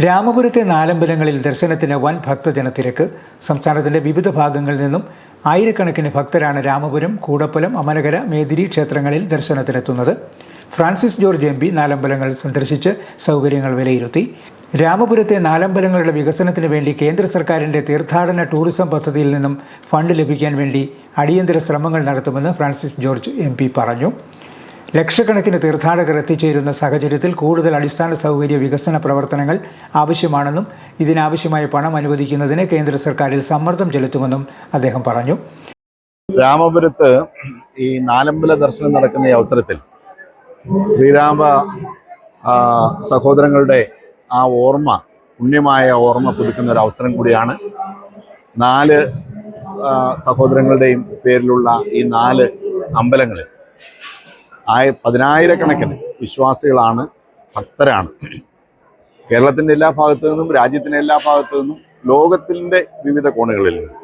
രാമപുരത്തെ നാലമ്പലങ്ങളിൽ ദർശനത്തിന് വൻ ഭക്തജനത്തിരക്ക്. സംസ്ഥാനത്തിന്റെ വിവിധ ഭാഗങ്ങളിൽ നിന്നും ആയിരക്കണക്കിന് ഭക്തരാണ് രാമപുരം, കൂടപ്പലം, അമനകര, മേദിരി ക്ഷേത്രങ്ങളിൽ ദർശനത്തിനെത്തുന്നത്. ഫ്രാൻസിസ് ജോർജ് എം പി നാലമ്പലങ്ങൾ സന്ദർശിച്ച് സൗകര്യങ്ങൾ വിലയിരുത്തി. രാമപുരത്തെ നാലമ്പലങ്ങളുടെ വികസനത്തിന് വേണ്ടി കേന്ദ്ര സർക്കാരിന്റെ തീർത്ഥാടന ടൂറിസം പദ്ധതിയിൽ നിന്നും ഫണ്ട് ലഭിക്കാൻ വേണ്ടി അടിയന്തര ശ്രമങ്ങൾ നടത്തുമെന്ന് ഫ്രാൻസിസ് ജോർജ് എം പി പറഞ്ഞു. ലക്ഷക്കണക്കിന് തീർത്ഥാടകർ എത്തിച്ചേരുന്ന സാഹചര്യത്തിൽ കൂടുതൽ അടിസ്ഥാന സൗകര്യ വികസന പ്രവർത്തനങ്ങൾ ആവശ്യമാണെന്നും ഇതിനാവശ്യമായ പണം അനുവദിക്കുന്നതിന് കേന്ദ്ര സർക്കാരിൽ സമ്മർദ്ദം ചെലുത്തുമെന്നും അദ്ദേഹം പറഞ്ഞു. രാമപുരത്ത് ഈ നാലമ്പല ദർശനം നടക്കുന്ന ഈ അവസരത്തിൽ ശ്രീരാമ സഹോദരങ്ങളുടെ ആ ഓർമ്മ, പുണ്യമായ ഓർമ്മ പുതുക്കുന്ന ഒരു അവസരം കൂടിയാണ്. 4 സഹോദരങ്ങളുടെയും പേരിലുള്ള ഈ 4 അമ്പലങ്ങളിൽ പതിനായിരക്കണക്കിന് വിശ്വാസികളാണ്, ഭക്തരാണ്. കേരളത്തിൻ്റെ എല്ലാ ഭാഗത്തു നിന്നും, രാജ്യത്തിൻ്റെ എല്ലാ ഭാഗത്തു നിന്നും, ലോകത്തിൻ്റെ വിവിധ കോണുകളിൽ നിന്നും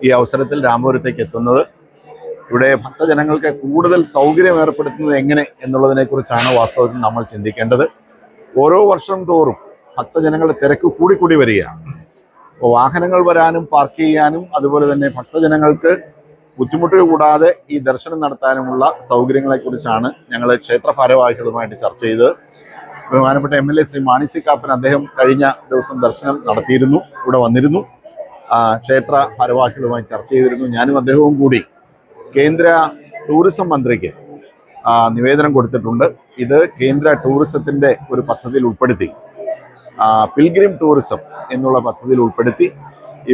ഈ അവസരത്തിൽ രാമപുരത്തേക്ക് എത്തുന്നത്. ഇവിടെ ഭക്തജനങ്ങൾക്ക് കൂടുതൽ സൗകര്യം ഏർപ്പെടുത്തുന്നത് എങ്ങനെ എന്നുള്ളതിനെക്കുറിച്ചാണ് വാസ്തവത്തിൽ നമ്മൾ ചിന്തിക്കേണ്ടത്. ഓരോ വർഷം തോറും ഭക്തജനങ്ങളുടെ തിരക്ക് കൂടിക്കൂടി വരികയാണ്. അപ്പോൾ വാഹനങ്ങൾ വരാനും പാർക്ക് ചെയ്യാനും അതുപോലെ തന്നെ ഭക്തജനങ്ങൾക്ക് ബുദ്ധിമുട്ടുകൾ കൂടാതെ ഈ ദർശനം നടത്താനുമുള്ള സൗകര്യങ്ങളെക്കുറിച്ചാണ് ഞങ്ങൾ ക്ഷേത്ര ഭാരവാഹികളുമായിട്ട് ചർച്ച ചെയ്തത്. ബഹുമാനപ്പെട്ട MLA ശ്രീ മാണി സി കാപ്പൻ അദ്ദേഹം കഴിഞ്ഞ ദിവസം ദർശനം നടത്തിയിരുന്നു, ഇവിടെ വന്നിരുന്നു. ക്ഷേത്ര ഭാരവാഹികളുമായി ചർച്ച ചെയ്തിരുന്നു. ഞാനും അദ്ദേഹവും കൂടി കേന്ദ്ര ടൂറിസം മന്ത്രിക്ക് നിവേദനം കൊടുത്തിട്ടുണ്ട്. ഇത് കേന്ദ്ര ടൂറിസത്തിൻ്റെ ഒരു പദ്ധതിയിൽ ഉൾപ്പെടുത്തി, പിൽഗ്രിം ടൂറിസം എന്നുള്ള പദ്ധതിയിൽ ഉൾപ്പെടുത്തി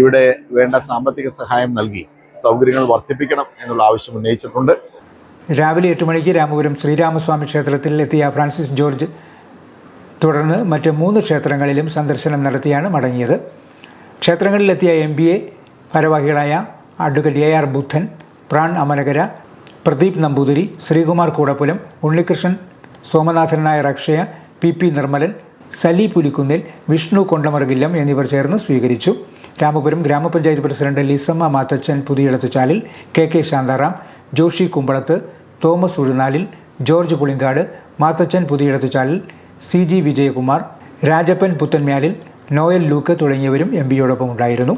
ഇവിടെ വേണ്ട സാമ്പത്തിക സഹായം നൽകി സൗകര്യങ്ങൾ വർദ്ധിപ്പിക്കണം എന്നുള്ള ആവശ്യം ഉന്നയിച്ചിട്ടുണ്ട്. രാവിലെ 8 മണിക്ക് രാമപുരം ശ്രീരാമസ്വാമി ക്ഷേത്രത്തിൽ എത്തിയ ഫ്രാൻസിസ് ജോർജ് തുടർന്ന് മറ്റ് 3 ക്ഷേത്രങ്ങളിലും സന്ദർശനം നടത്തിയാണ് മടങ്ങിയത്. ക്ഷേത്രങ്ങളിലെത്തിയ MBA ഭാരവാഹികളായ advocate AR Budhan, Pran Amanakara, Pradeep Namboothiri, Sreekumar Koodappulam, Unnikrishnan, Somanathan Nair Akshaya, PP Nirmalan, Sali Pulikkunnil, Vishnu Kondamargillam എന്നിവർ ചേർന്ന് സ്വീകരിച്ചു. രാമപുരം ഗ്രാമപഞ്ചായത്ത് president Lissamma Mathachan Puthiyidathuchalil, KK Shantharam, Joshy Kumbalath, Thomas Uzhunnalil, George Pulinkad, Mathachan Puthiyidathuchalil, CG Vijayakumar, Rajappan Puthenmyalil, Noel Luke തുടങ്ങിയവരും MPയോടൊപ്പം ഉണ്ടായിരുന്നു.